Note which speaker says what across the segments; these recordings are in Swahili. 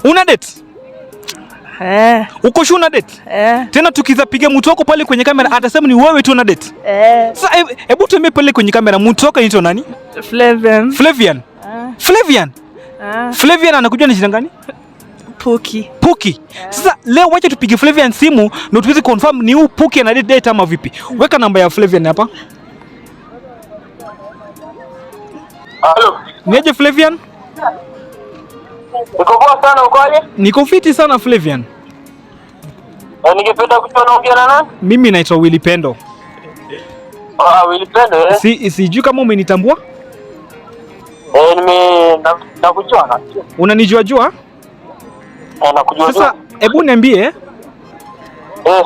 Speaker 1: Una date? Uko sure una date? Tena tukiza piga mtu wako pale kwenye kamera atasema ni wewe tu una date. Sasa hebu tuambie pale kwenye kamera mtu wako anaitwa nani?
Speaker 2: Flavian.
Speaker 1: Flavian. Flavian. Flavian anakuja na jina gani?
Speaker 2: Puki.
Speaker 1: Puki. Sasa leo wacha tupige Flavian simu ndio tuweze confirm ni huyu Puki ana date ama vipi. Weka namba ya Flavian hapa.
Speaker 3: Hello.
Speaker 1: Niaje Flavian?
Speaker 3: Niko poa sana, uko aje?
Speaker 1: Niko fiti sana Flavian.
Speaker 3: Ningependa kujua naongea na nani?
Speaker 1: Mimi naitwa Willy Pendo.
Speaker 3: Willy Pendo eh?
Speaker 1: Sijui kama umenitambua?
Speaker 3: Nakujua na.
Speaker 1: Unanijua jua?
Speaker 3: Nakujua.
Speaker 1: Sasa hebu niambie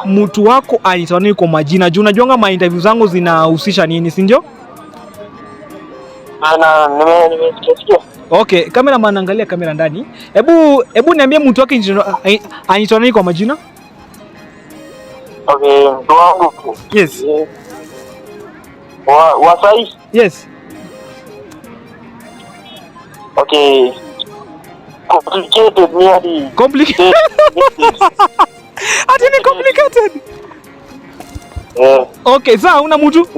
Speaker 1: mtu wako anaitwa nini kwa majina? Juu unajuanga ma interview zangu zinahusisha nini, si ndio?
Speaker 3: Nimesikia.
Speaker 1: Okay, cameraman angalia kamera ndani. Hebu niambie mtu wake anaitwa nini kwa majina?
Speaker 3: Okay, mtu wangu.
Speaker 1: Yes.
Speaker 3: Wasai?
Speaker 1: Yes.
Speaker 3: Okay. Complicated nearly.
Speaker 1: Complicated. Ati ni complicated. Okay, sasa una mtu?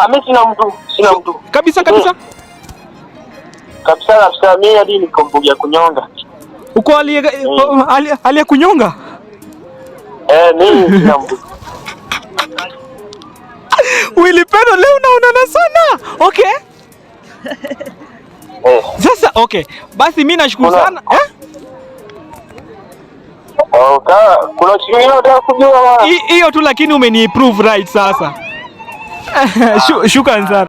Speaker 3: Mimi sina mtu.
Speaker 1: Kabisa.
Speaker 3: Kabisa mimi hadi nikombugia kunyonga.
Speaker 1: Uko alia kunyonga?
Speaker 3: Mimi sina mtu.
Speaker 1: Willy Pendo leo unaonana sana. Okay. Sasa okay. Basi mimi nashukuru sana.
Speaker 3: Kuna kitu kingine unataka kujua?
Speaker 1: Hiyo tu lakini umeni prove right sasa. Shukrani sana.